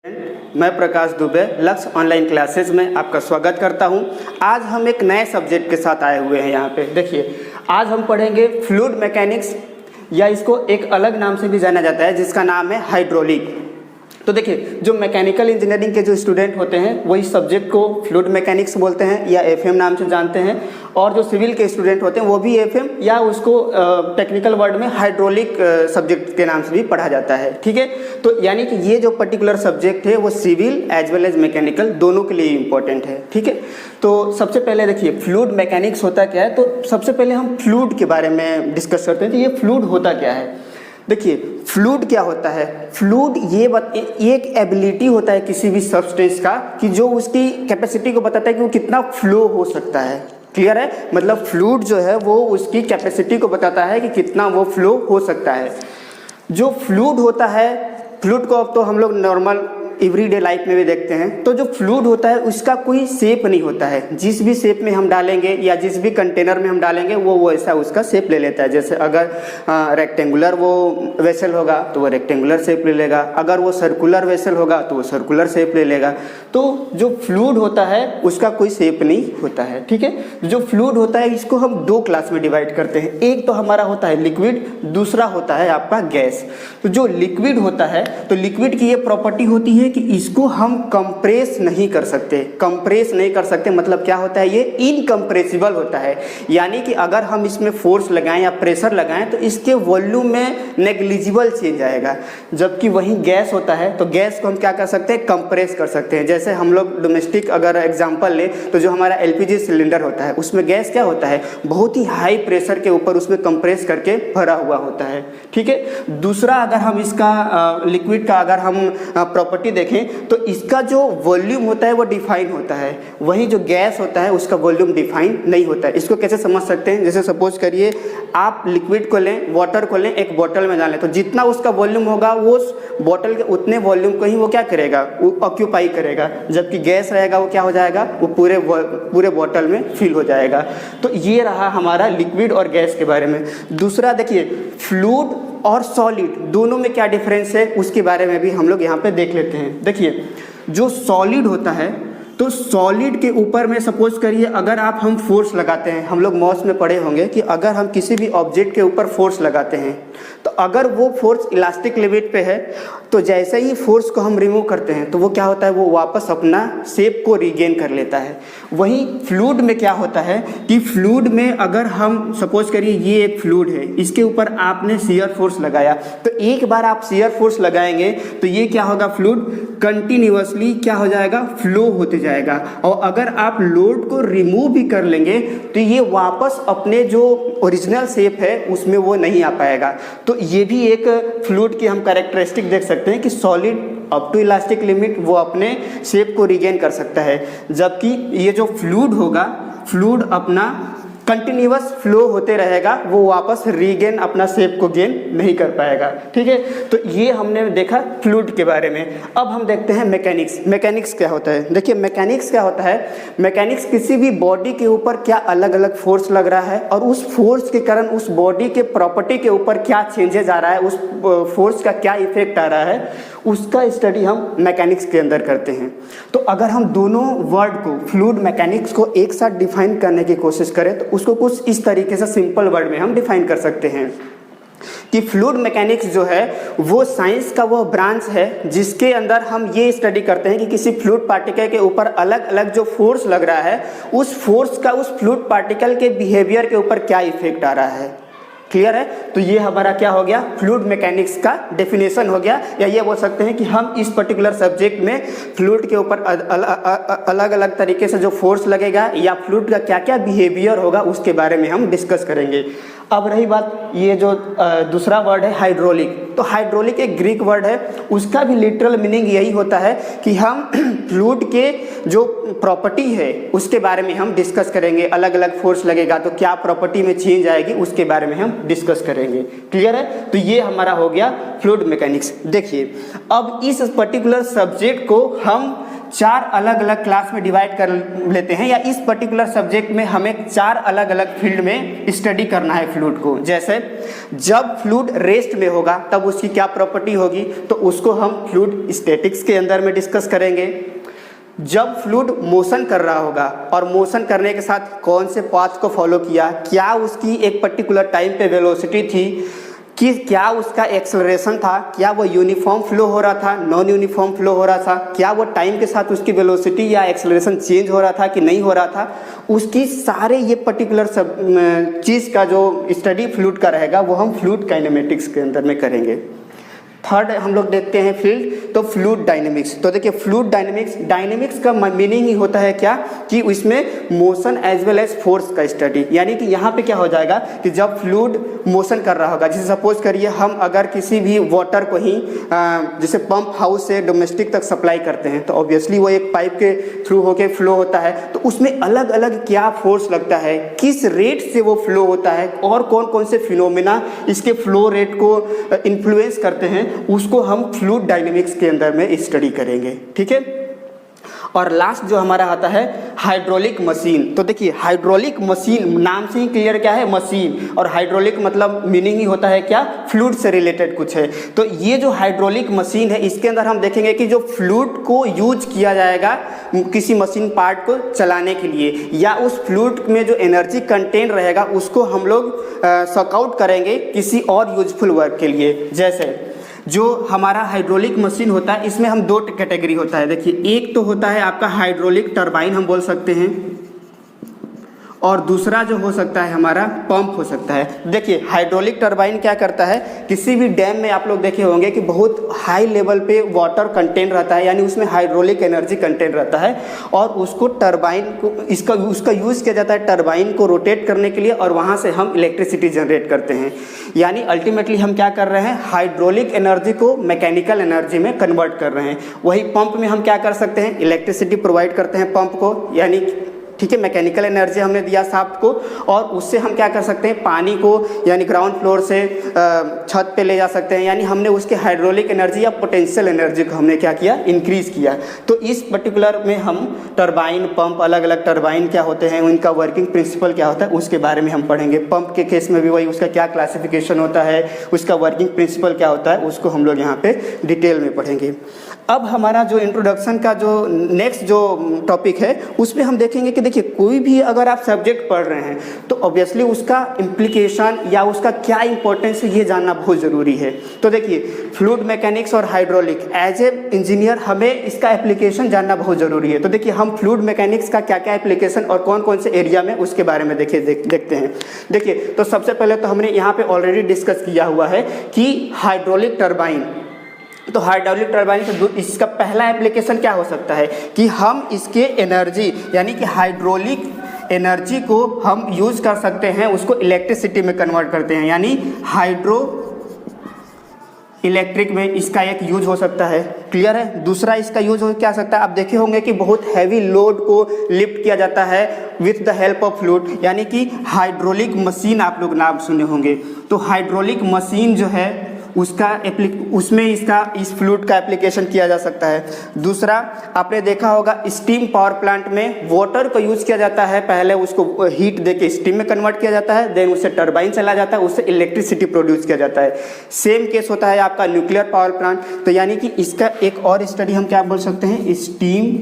मैं प्रकाश दुबे लक्ष्य online classes में आपका स्वागत करता हूं। आज हम एक नए सब्जेक्ट के साथ आए हुए हैं। यहाँ पे देखिए, आज हम पढ़ेंगे फ्लूइड मैकेनिक्स, या इसको एक अलग नाम से भी जाना जाता है जिसका नाम है हाइड्रोलिक। तो देखिए, जो मैकेनिकल इंजीनियरिंग के जो स्टूडेंट होते हैं वो इस सब्जेक्ट को फ्लूइड मैकेनिक्स बोलते हैं या एफएम नाम से जानते हैं, और जो सिविल के स्टूडेंट होते हैं वो भी एफएम या उसको टेक्निकल वर्ड में हाइड्रोलिक सब्जेक्ट के नाम से भी पढ़ा जाता है। ठीक है, तो यानी कि ये जो पर्टिकुलर सब्जेक्ट है वो civil as well as mechanical दोनों के लिए इम्पोर्टेंट है। ठीक है, तो सबसे पहले देखिए फ्लूइड मैकेनिक्स होता क्या है। तो सबसे पहले हम फ्लूइड के बारे में डिस्कस करते हैं कि ये फ्लूइड होता क्या है। देखिए, फ्लूइड क्या होता है। फ्लूइड ये एक एबिलिटी होता है किसी भी सब्सटेंस का कि जो उसकी कैपेसिटी को बताता है कि वो कितना फ्लो हो सकता है। क्लियर है, मतलब फ्लूइड जो है वो उसकी कैपेसिटी को बताता है कि कितना वो फ्लो हो सकता है। जो फ्लूइड होता है, फ्लूइड को अब तो हम लोग नॉर्मल एवरीडे लाइफ में भी देखते हैं। तो जो फ्लूइड होता है उसका कोई शेप नहीं होता है। जिस भी शेप में हम डालेंगे या जिस भी कंटेनर में हम डालेंगे वो वैसा उसका शेप ले लेता है। जैसे अगर रेक्टेंगुलर वो वेसल होगा तो वो रेक्टेंगुलर शेप ले लेगा, अगर वो सर्कुलर वेसल होगा तो वो सर्कुलर शेप ले लेगा। तो जो फ्लूइड होता है उसका कोई शेप नहीं होता है। ठीक है, जो फ्लूइड होता है इसको हम दो क्लास में डिवाइड करते हैं। एक तो हमारा होता है लिक्विड, दूसरा होता है आपका गैस। तो जो लिक्विड होता है, तो लिक्विड की ये प्रॉपर्टी होती है कि इसको हम कंप्रेस नहीं कर सकते। कंप्रेस नहीं कर सकते मतलब क्या होता है, ये इनकम्प्रेसिबल होता है। यानी कि अगर हम इसमें फोर्स लगाएं या प्रेशर लगाएं तो इसके वॉल्यूम में नेग्लिजिबल चेंज आएगा। जबकि वही गैस होता है तो गैस को हम क्या कर सकते हैं, कंप्रेस कर सकते हैं। जैसे हम लोग डोमेस्टिक अगर एग्जांपल ले तो जो हमारा एलपीजी सिलेंडर होता है उसमें गैस क्या होता है, बहुत ही हाई प्रेशर के ऊपर उसमें कंप्रेस करके भरा हुआ होता है। ठीक है, दूसरा अगर हम इसका लिक्विड का अगर हम प्रॉपर्टी देखें तो इसका जो वॉल्यूम होता है वो डिफाइन होता है, वहीं जो गैस होता है उसका वॉल्यूम डिफाइन नहीं होता है। इसको कैसे समझ सकते हैं, जैसे सपोज करिए आप लिक्विड को लें, वाटर को लें, एक बोतल में डालें, तो जितना उसका वॉल्यूम होगा वो उस बोतल के उतने वॉल्यूम को ही वो क्या करेगा, वो ऑक्यूपाई करेगा। जबकि गैस रहेगा वो क्या हो जाएगा, वो पूरे बोतल में फिल हो जाएगा। तो ये रहा हमारा लिक्विड और गैस के बारे में। दूसरा देखिए, फ्लूइड और सॉलिड दोनों में क्या डिफरेंस है उसके बारे में भी हम लोग यहाँ पे देख लेते हैं। देखिए, जो सॉलिड होता है तो सॉलिड के ऊपर में सपोज करिए अगर हम फोर्स लगाते हैं, हम लोग मॉस में पढ़े होंगे कि अगर हम किसी भी ऑब्जेक्ट के ऊपर फोर्स लगाते हैं तो अगर वो फोर्स इलास्टिक लिमिट पे है तो जैसे ही फोर्स को हम रिमूव करते हैं तो वो क्या होता है, वो वापस अपना शेप को रीगेन कर लेता है। वहीं फ्लूइड में क्या होता है कि फ्लूइड में अगर हम सपोज करिए ये एक फ्लूइड है, इसके ऊपर आपने शियर फोर्स लगाया, तो एक बार आप शियर फोर्स लगाएंगे तो ये क्या होगा, फ्लूइड कंटिन्यूअसली क्या हो जाएगा, फ्लो होते जाएगा। और अगर आप लोड को रिमूव भी कर लेंगे तो ये वापस अपने जो ओरिजिनल शेप है उसमें वो नहीं आ पाएगा। तो ये भी एक फ्लूइड की हम कैरेक्टरिस्टिक देख सकते हैं कि solid up to elastic limit वो अपने शेप को रिगेन कर सकता है, जबकि ये जो फ्लूइड होगा, फ्लूइड अपना कंटिन्यूअस फ्लो होते रहेगा, वो वापस रीगेन अपना शेप को गेन नहीं कर पाएगा। ठीक है, तो ये हमने देखा फ्लूइड के बारे में। अब हम देखते हैं मैकेनिक्स। मैकेनिक्स क्या होता है। देखिए, मैकेनिक्स क्या होता है, मैकेनिक्स किसी भी बॉडी के ऊपर क्या अलग अलग फोर्स लग रहा है और उस फोर्स के कारण उस बॉडी के प्रॉपर्टी के ऊपर क्या चेंजेस आ रहा है, उस फोर्स का क्या इफेक्ट आ रहा है, उसका स्टडी हम मैकेनिक्स के अंदर करते हैं। तो अगर हम दोनों वर्ड को, फ्लूइड मैकेनिक्स को एक साथ डिफाइन करने की कोशिश करें तो उसको कुछ इस तरीके से सिंपल वर्ड में हम डिफाइन कर सकते हैं कि फ्लूइड मैकेनिक्स जो है वो साइंस का वो ब्रांच है जिसके अंदर हम ये स्टडी करते हैं कि किसी फ्लूइड पार्टिकल के ऊपर अलग अलग जो फोर्स लग रहा है उस फोर्स का उस फ्लूइड पार्टिकल के बिहेवियर के ऊपर क्या इफेक्ट आ रहा है। क्लियर है, तो ये हमारा क्या हो गया, फ्लूइड मैकेनिक्स का डेफिनेशन हो गया, या ये बोल सकते हैं कि हम इस पर्टिकुलर सब्जेक्ट में फ्लूइड के ऊपर अलग अलग तरीके से जो फोर्स लगेगा या फ्लूइड का क्या क्या बिहेवियर होगा उसके बारे में हम डिस्कस करेंगे। अब रही बात ये जो दूसरा वर्ड है हाइड्रोलिक, तो हाइड्रोलिक एक ग्रीक वर्ड है, उसका भी लिटरल मीनिंग यही होता है कि हम फ्लूइड के जो प्रॉपर्टी है उसके बारे में हम डिस्कस करेंगे। अलग अलग फोर्स लगेगा तो क्या प्रॉपर्टी में चेंज आएगी उसके बारे में हम डिस्कस करेंगे। क्लियर है, तो ये हमारा हो गया फ्लूइड मैकेनिक्स। देखिए, अब इस पर्टिकुलर सब्जेक्ट को हम 4 अलग अलग क्लास में डिवाइड कर लेते हैं, या इस पर्टिकुलर सब्जेक्ट में हमें 4 अलग अलग फील्ड में स्टडी करना है फ्लूइड को। जैसे जब फ्लूइड रेस्ट में होगा तब उसकी क्या प्रॉपर्टी होगी, तो उसको हम फ्लूइड स्टैटिक्स के अंदर में डिस्कस करेंगे। जब फ्लूइड मोशन कर रहा होगा और मोशन करने के साथ कौन से पाथ को फॉलो किया, क्या उसकी एक पर्टिकुलर टाइम पे वेलोसिटी थी, कि क्या उसका एक्सेलरेशन था, क्या वो यूनिफॉर्म फ्लो हो रहा था, नॉन यूनिफॉर्म फ्लो हो रहा था, क्या वो टाइम के साथ उसकी वेलोसिटी या एक्सेलरेशन चेंज हो रहा था कि नहीं हो रहा था, उसकी सारे ये पर्टिकुलर सब चीज़ का जो स्टडी फ्लूइड का रहेगा वो हम फ्लूइड काइनेमेटिक्स के अंदर में करेंगे। थर्ड हम लोग देखते हैं फील्ड, तो फ्लूइड डायनेमिक्स। तो देखिए फ्लूइड डायनेमिक्स का मीनिंग ही होता है क्या, कि इसमें motion as well as force का स्टडी। यानी कि यहाँ पे क्या हो जाएगा कि जब फ्लूइड मोशन कर रहा होगा, जैसे सपोज करिए हम अगर किसी भी वाटर को ही जैसे पंप हाउस से डोमेस्टिक तक सप्लाई करते हैं, तो ऑब्वियसली वो एक पाइप के थ्रू होके फ्लो होता है, तो उसमें अलग अलग क्या फोर्स लगता है, किस रेट से वो फ्लो होता है, और कौन कौन से फिनोमेना इसके फ्लो रेट को इन्फ्लुएंस करते हैं, उसको हम फ्लूइड डायनेमिक्स के अंदर में स्टडी करेंगे। ठीक है। और लास्ट जो हमारा आता है हाइड्रोलिक मशीन। तो देखिए हाइड्रोलिक मशीन नाम से ही क्लियर क्या है, मशीन, और हाइड्रोलिक मतलब मीनिंग ही होता है क्या, फ्लूइड से रिलेटेड कुछ है। तो ये जो हाइड्रोलिक मशीन है इसके अंदर हम देखेंगे कि जो फ्लूइड को यूज किया जाएगा किसी मशीन पार्ट को चलाने के लिए, या उस फ्लूइड में जो एनर्जी कंटेंट रहेगा उसको हम लोग सॉक करेंगे किसी और यूजफुल वर्क के लिए। जैसे जो हमारा हाइड्रोलिक मशीन होता है इसमें हम 2 कैटेगरी होता है। देखिए एक तो होता है आपका हाइड्रोलिक टरबाइन हम बोल सकते हैं, और दूसरा जो हो सकता है हमारा पंप हो सकता है। देखिए हाइड्रोलिक टरबाइन क्या करता है, किसी भी डैम में आप लोग देखे होंगे कि बहुत हाई लेवल पे वाटर कंटेंट रहता है, यानी उसमें हाइड्रोलिक एनर्जी कंटेंट रहता है, और उसको टरबाइन को उसका यूज़ किया जाता है टरबाइन को रोटेट करने के लिए, और वहाँ से हम इलेक्ट्रिसिटी जनरेट करते हैं। यानी अल्टीमेटली हम क्या कर रहे हैं, हाइड्रोलिक एनर्जी को मैकेनिकल एनर्जी में कन्वर्ट कर रहे हैं। वही पंप में हम क्या कर सकते हैं, इलेक्ट्रिसिटी प्रोवाइड करते हैं पंप को, यानी ठीक है मैकेनिकल एनर्जी हमने दिया शाफ्ट को, और उससे हम क्या कर सकते हैं, पानी को यानी ग्राउंड फ्लोर से छत पे ले जा सकते हैं। यानी हमने उसके हाइड्रोलिक एनर्जी या पोटेंशियल एनर्जी को हमने क्या किया, इंक्रीज किया। तो इस पर्टिकुलर में हम टरबाइन, पंप, अलग अलग टरबाइन क्या होते हैं, उनका वर्किंग प्रिंसिपल क्या होता है, उसके बारे में हम पढ़ेंगे। पंप के केस में भी वही, उसका क्या क्लासिफिकेशन होता है, उसका वर्किंग प्रिंसिपल क्या होता है, उसको हम लोग यहाँ पे डिटेल में पढ़ेंगे। अब हमारा जो इंट्रोडक्शन का जो नेक्स्ट जो टॉपिक है उसमें हम देखेंगे कि देखिए कोई भी अगर आप सब्जेक्ट पढ़ रहे हैं तो ऑब्वियसली उसका इम्प्लीकेशन या उसका क्या इंपॉर्टेंस है ये जानना बहुत ज़रूरी है। तो देखिए फ्लूइड मैकेनिक्स और हाइड्रोलिक, एज ए इंजीनियर हमें इसका एप्लीकेशन जानना बहुत ज़रूरी है। तो देखिए हम फ्लूइड मैकेनिक्स का क्या क्या एप्लीकेशन और कौन कौन से एरिया में उसके बारे में देखते हैं। देखिए तो सबसे पहले तो हमने यहाँ पे ऑलरेडी डिस्कस किया हुआ है कि हाइड्रोलिक टरबाइन। तो हाइड्रोलिक टरबाइन का इसका पहला एप्लीकेशन क्या हो सकता है कि हम इसके एनर्जी यानी कि हाइड्रोलिक एनर्जी को हम यूज़ कर सकते हैं, उसको इलेक्ट्रिसिटी में कन्वर्ट करते हैं, यानी हाइड्रो इलेक्ट्रिक में इसका एक यूज हो सकता है। क्लियर है। दूसरा इसका यूज हो क्या सकता है, आप देखे होंगे कि बहुत हैवी लोड को लिफ्ट किया जाता है with the help of fluid, यानी कि हाइड्रोलिक मशीन आप लोग नाम सुने होंगे। तो हाइड्रोलिक मशीन जो है उसमें इस फ्लूइड का एप्लीकेशन किया जा सकता है। दूसरा आपने देखा होगा स्टीम पावर प्लांट में वाटर का यूज़ किया जाता है, पहले उसको हीट देके स्टीम में कन्वर्ट किया जाता है, देन उससे टरबाइन चला जाता है, उससे इलेक्ट्रिसिटी प्रोड्यूस किया जाता है। सेम केस होता है आपका न्यूक्लियर पावर प्लांट। तो यानी कि इसका एक और स्टडी हम क्या बोल सकते हैं, स्टीम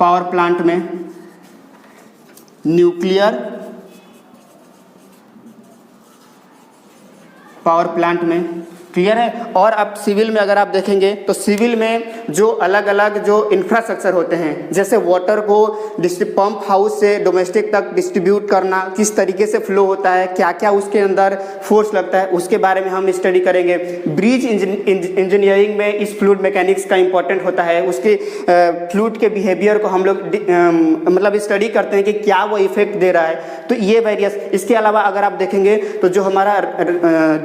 पावर प्लांट में, न्यूक्लियर पावर प्लांट में। क्लियर है। और अब सिविल में अगर आप देखेंगे तो सिविल में जो अलग अलग जो इंफ्रास्ट्रक्चर होते हैं, जैसे वाटर को पंप हाउस से डोमेस्टिक तक डिस्ट्रीब्यूट करना, किस तरीके से फ्लो होता है, क्या क्या उसके अंदर फोर्स लगता है, उसके बारे में हम स्टडी करेंगे। ब्रिज इंजीनियरिंग में इस फ्लूइड मैकेनिक्स का इंपॉर्टेंट होता है, उसके फ्लूइड के बिहेवियर को हम लोग मतलब स्टडी करते हैं कि क्या वो इफेक्ट दे रहा है। तो ये वेरियस, इसके अलावा अगर आप देखेंगे तो जो हमारा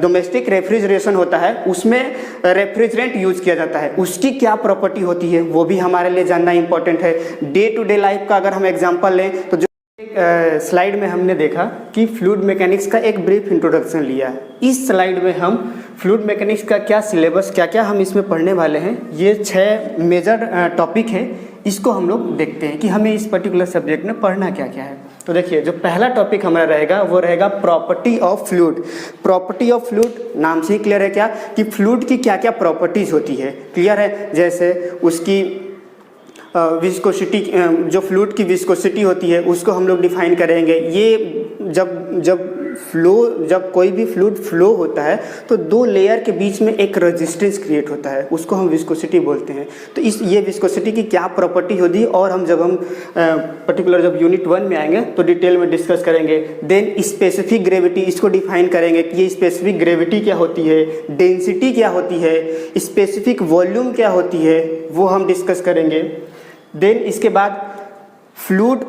डोमेस्टिक रेफ्रिजरेशन होता है उसमें रेफ्रिजरेंट यूज किया जाता है, उसकी क्या प्रॉपर्टी होती है वो भी हमारे लिए जानना इंपॉर्टेंट है। डे टू डे लाइफ का अगर हम एग्जांपल लें तो जो स्लाइड में हमने देखा कि फ्लूइड मैकेनिक्स का एक ब्रीफ इंट्रोडक्शन लिया है। इस स्लाइड में हम फ्लूइड मैकेनिक्स का क्या सिलेबस, क्या क्या हम इसमें पढ़ने वाले हैं, ये 6 मेजर टॉपिक है, इसको हम लोग देखते हैं कि हमें इस पर्टिकुलर सब्जेक्ट में पढ़ना क्या क्या है। तो देखिए, जो पहला टॉपिक हमारा रहेगा वो रहेगा property of fluid. Property of fluid नाम से ही क्लियर है क्या कि फ्लूइड की क्या क्या प्रॉपर्टीज़ होती है, क्लियर है। जैसे उसकी विस्कोसिटी, जो फ्लूइड की विस्कोसिटी होती है उसको हम लोग डिफाइन करेंगे। ये जब कोई भी फ्लूइड फ्लो होता है तो 2 लेयर के बीच में एक रेजिस्टेंस क्रिएट होता है, उसको हम विस्कोसिटी बोलते हैं। तो ये विस्कोसिटी की क्या प्रॉपर्टी होती है और हम पर्टिकुलर जब यूनिट 1 में आएंगे तो डिटेल में डिस्कस करेंगे। देन स्पेसिफिक ग्रेविटी, इसको डिफाइन करेंगे कि ये स्पेसिफिक ग्रेविटी क्या होती है, डेंसिटी क्या होती है, स्पेसिफिक वॉल्यूम क्या होती है, वो हम डिस्कस करेंगे। देन इसके बाद फ्लूइड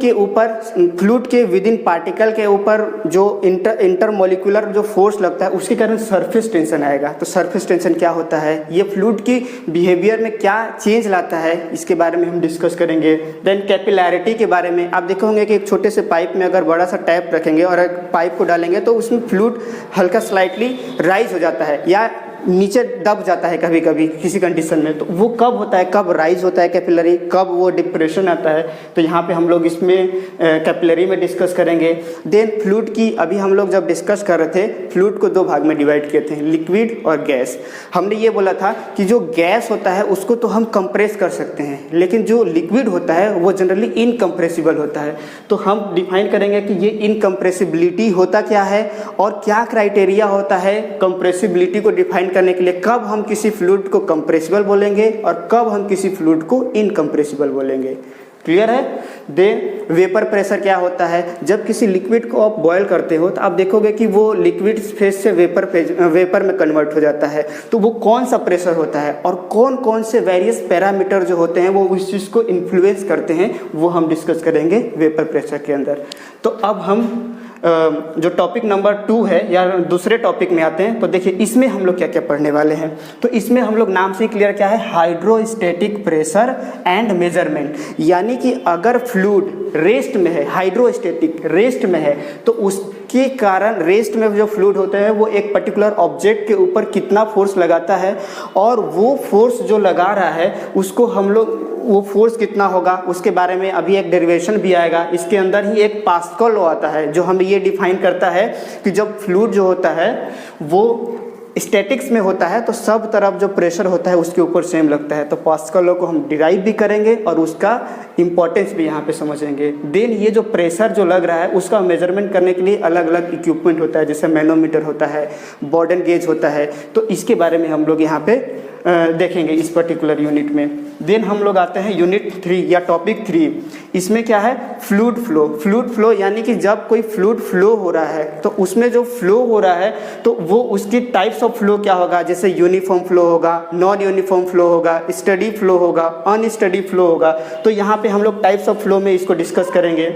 के विद इन पार्टिकल के ऊपर जो इंटरमोलिकुलर जो फोर्स लगता है उसके कारण सरफेस टेंशन आएगा। तो सरफेस टेंशन क्या होता है, ये फ्लूइड की बिहेवियर में क्या चेंज लाता है, इसके बारे में हम डिस्कस करेंगे। देन कैपिलैरिटी के बारे में, आप देखे होंगे कि एक छोटे से पाइप में अगर बड़ा सा टैप रखेंगे और एक पाइप को डालेंगे तो उसमें फ्लूइड हल्का स्लाइटली राइज हो जाता है या नीचे दब जाता है कभी कभी किसी कंडीशन में। तो वो कब होता है, कब राइज होता है कैपिलरी, कब वो डिप्रेशन आता है, तो यहाँ पे हम लोग इसमें कैपिलरी में डिस्कस करेंगे। देन फ्लूइड की, अभी हम लोग जब डिस्कस कर रहे थे फ्लूइड को 2 भाग में डिवाइड किए थे, लिक्विड और गैस। हमने ये बोला था कि जो गैस होता है उसको तो हम कंप्रेस कर सकते हैं, लेकिन जो लिक्विड होता है वो जनरली इनकम्प्रेसिबल होता है। तो हम डिफाइन करेंगे कि ये इनकम्प्रेसिबिलिटी होता क्या है और क्या क्राइटेरिया होता है कंप्रेसिबिलिटी को डिफाइन करने के लिए, कब हम किसी फ्लूइड को कंप्रेसिबल बोलेंगे और कब हम किसी फ्लूइड को इनकम्प्रेसिबल बोलेंगे, क्लियर है। देन वेपर प्रेशर क्या होता है, जब किसी लिक्विड को आप बॉयल करते हो तो आप देखोगे कि वो लिक्विड फेज से वेपर में कन्वर्ट हो जाता है। तो वो कौन सा प्रेशर होता है और कौन कौन से वेरियस पैरामीटर जो होते हैं वो उस चीज़ को इन्फ्लुएंस करते हैं, वो हम डिस्कस करेंगे वेपर प्रेशर के अंदर। तो अब हम जो टॉपिक नंबर 2 है या दूसरे टॉपिक में आते हैं। तो देखिए इसमें हम लोग क्या क्या पढ़ने वाले हैं। तो इसमें हम लोग नाम से क्लियर क्या है, हाइड्रोस्टैटिक प्रेशर एंड मेजरमेंट। यानी कि अगर फ्लूइड रेस्ट में है, हाइड्रोस्टैटिक रेस्ट में है, तो उसके कारण रेस्ट में जो फ्लूइड होते हैं वो एक पर्टिकुलर ऑब्जेक्ट के ऊपर कितना फोर्स लगाता है और वो फोर्स जो लगा रहा है उसको हम लोग, वो फोर्स कितना होगा उसके बारे में अभी एक डेरिवेशन भी आएगा। इसके अंदर ही एक पास्कल लॉ आता है जो हमें ये डिफाइन करता है कि जब फ्लूइड जो होता है वो स्टैटिक्स में होता है तो सब तरफ जो प्रेशर होता है उसके ऊपर सेम लगता है। तो पास्कल लॉ को हम डिराइव भी करेंगे और उसका इंपॉर्टेंस भी यहाँ पे समझेंगे। देन ये जो प्रेशर जो लग रहा है उसका मेजरमेंट करने के लिए अलग अलग इक्विपमेंट होता है, जैसे मैनोमीटर होता है, बॉर्डन गेज होता है। तो इसके बारे में हम लोग यहाँ पे देखेंगे इस पर्टिकुलर यूनिट में। देन हम लोग आते हैं यूनिट 3 या टॉपिक 3। इसमें क्या है, फ्लूइड फ्लो। फ्लूइड फ्लो यानी कि जब कोई फ्लूइड फ्लो हो रहा है तो उसमें जो फ्लो हो रहा है तो वो उसकी टाइप्स ऑफ फ्लो क्या होगा, जैसे यूनिफॉर्म फ्लो होगा, नॉन यूनिफॉर्म फ्लो होगा, स्टडी फ्लो होगा, अनस्टडी फ्लो होगा। तो यहाँ पे हम लोग टाइप्स ऑफ फ्लो में इसको डिस्कस करेंगे।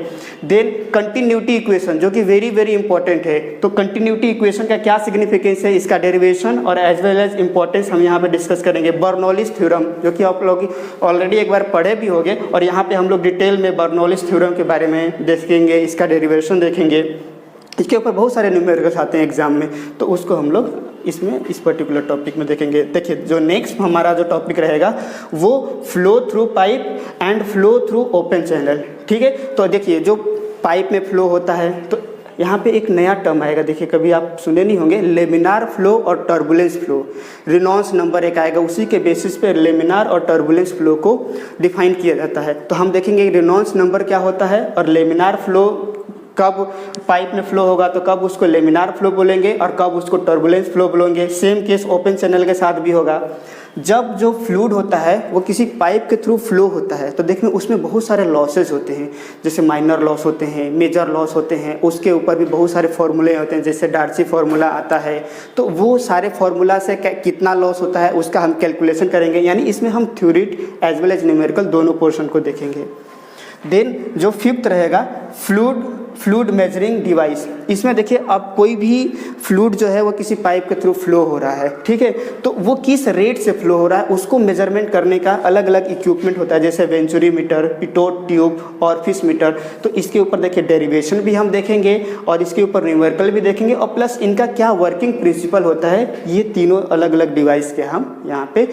देन कंटिन्यूटी इक्वेशन जो कि वेरी वेरी इंपॉर्टेंट है। तो कंटिन्यूटी इक्वेशन का क्या सिग्निफिकेंस है, इसका डेरिवेशन और एज वेल एज इंपॉर्टेंस हम यहाँ पे डिस्कस करेंगे। बर्नौलीज थ्योरम जो कि आप लोग ऑलरेडी एक बार पढ़े भी होंगे और यहाँ पे हम लोग डिटेल में बर्नौलीज थ्योरम के बारे में देखेंगे, इसका डेरिवेशन देखेंगे। इसके ऊपर बहुत सारे न्यूमेरिकल्स आते हैं एग्जाम में, तो उसको हम लोग इसमें इस पर्टिकुलर टॉपिक में देखेंगे। देखिए जो नेक्स्ट हमारा जो टॉपिक रहेगा वो flow through pipe and flow through open channel, ठीक है। तो देखिए जो पाइप में फ्लो होता है तो यहाँ पे एक नया टर्म आएगा, देखिए कभी आप सुने नहीं होंगे, लेमिनार फ्लो और टर्बुलेंस फ्लो। रेनॉल्ड्स नंबर एक आएगा, उसी के बेसिस पे लेमिनार और टर्बुलेंस फ्लो को डिफाइन किया जाता है। तो हम देखेंगे रेनॉल्ड्स नंबर क्या होता है और लेमिनार फ्लो कब पाइप में फ्लो होगा तो कब उसको लेमिनार फ्लो बोलेंगे और कब उसको टर्बुलेंस फ्लो बोलेंगे। सेम केस ओपन चैनल के साथ भी होगा। जब जो फ्लूइड होता है वो किसी पाइप के थ्रू फ्लो होता है तो देखिए उसमें बहुत सारे लॉसेज होते हैं, जैसे माइनर लॉस होते हैं, मेजर लॉस होते हैं। उसके ऊपर भी बहुत सारे फॉर्मूले होते हैं, जैसे डार्सी फार्मूला आता है। तो वो सारे फार्मूला से कितना लॉस होता है उसका हम कैलकुलेशन करेंगे। यानी इसमें हम theory as well as numerical दोनों पोर्शन को देखेंगे। देन जो फिफ्थ रहेगा फ्लूइड मेजरिंग डिवाइस। इसमें देखिए अब कोई भी फ्लूइड जो है वो किसी पाइप के थ्रू फ्लो हो रहा है, ठीक है, तो वो किस रेट से फ्लो हो रहा है उसको मेजरमेंट करने का अलग अलग इक्विपमेंट होता है, जैसे वेंचुरी मीटर, पिटोट ट्यूब और फिश मीटर। तो इसके ऊपर देखिए डेरिवेशन भी हम देखेंगे और इसके ऊपर न्यूमेरिकल भी देखेंगे और प्लस इनका क्या वर्किंग प्रिंसिपल होता है, ये तीनों अलग अलग डिवाइस के हम यहाँ पे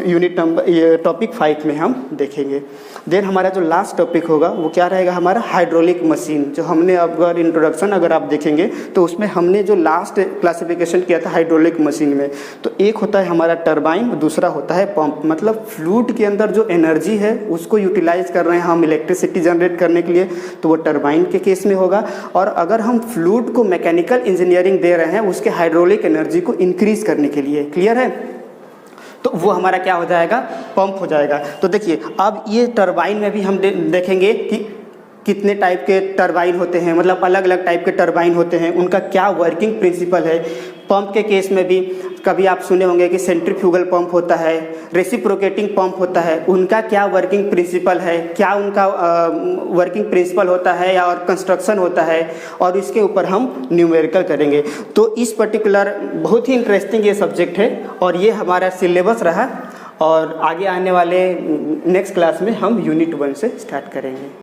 यूनिट नंबर ये टॉपिक 5 में हम देखेंगे। देन हमारा जो लास्ट टॉपिक होगा वो क्या रहेगा, हमारा हाइड्रोलिक मशीन। जो हमने अगर इंट्रोडक्शन अगर आप देखेंगे तो उसमें हमने जो लास्ट क्लासिफिकेशन किया था हाइड्रोलिक मशीन में, तो एक होता है हमारा टरबाइन, दूसरा होता है पंप। मतलब फ्लूइड के अंदर जो एनर्जी है उसको यूटिलाइज कर रहे हैं हम इलेक्ट्रिसिटी जनरेट करने के लिए, तो वो टरबाइन के केस में होगा। और अगर हम फ्लूइड को मैकेनिकल इंजीनियरिंग दे रहे हैं उसके हाइड्रोलिक एनर्जी को इंक्रीज करने के लिए, क्लियर है, तो वो हमारा क्या हो जाएगा, पंप हो जाएगा। तो देखिए अब ये टरबाइन में भी हम देखेंगे कि कितने टाइप के टरबाइन होते हैं, मतलब अलग अलग टाइप के टरबाइन होते हैं, उनका क्या वर्किंग प्रिंसिपल है। पंप के केस में भी कभी आप सुने होंगे कि सेंट्रीफ्यूगल पंप होता है, रेसिप्रोकेटिंग पंप होता है, उनका क्या वर्किंग प्रिंसिपल है, क्या उनका वर्किंग प्रिंसिपल होता है या और कंस्ट्रक्शन होता है, और इसके ऊपर हम न्यूमेरिकल करेंगे। तो इस पर्टिकुलर बहुत ही इंटरेस्टिंग ये सब्जेक्ट है और ये हमारा सिलेबस रहा और आगे आने वाले नेक्स्ट क्लास में हम यूनिट 1 से स्टार्ट करेंगे।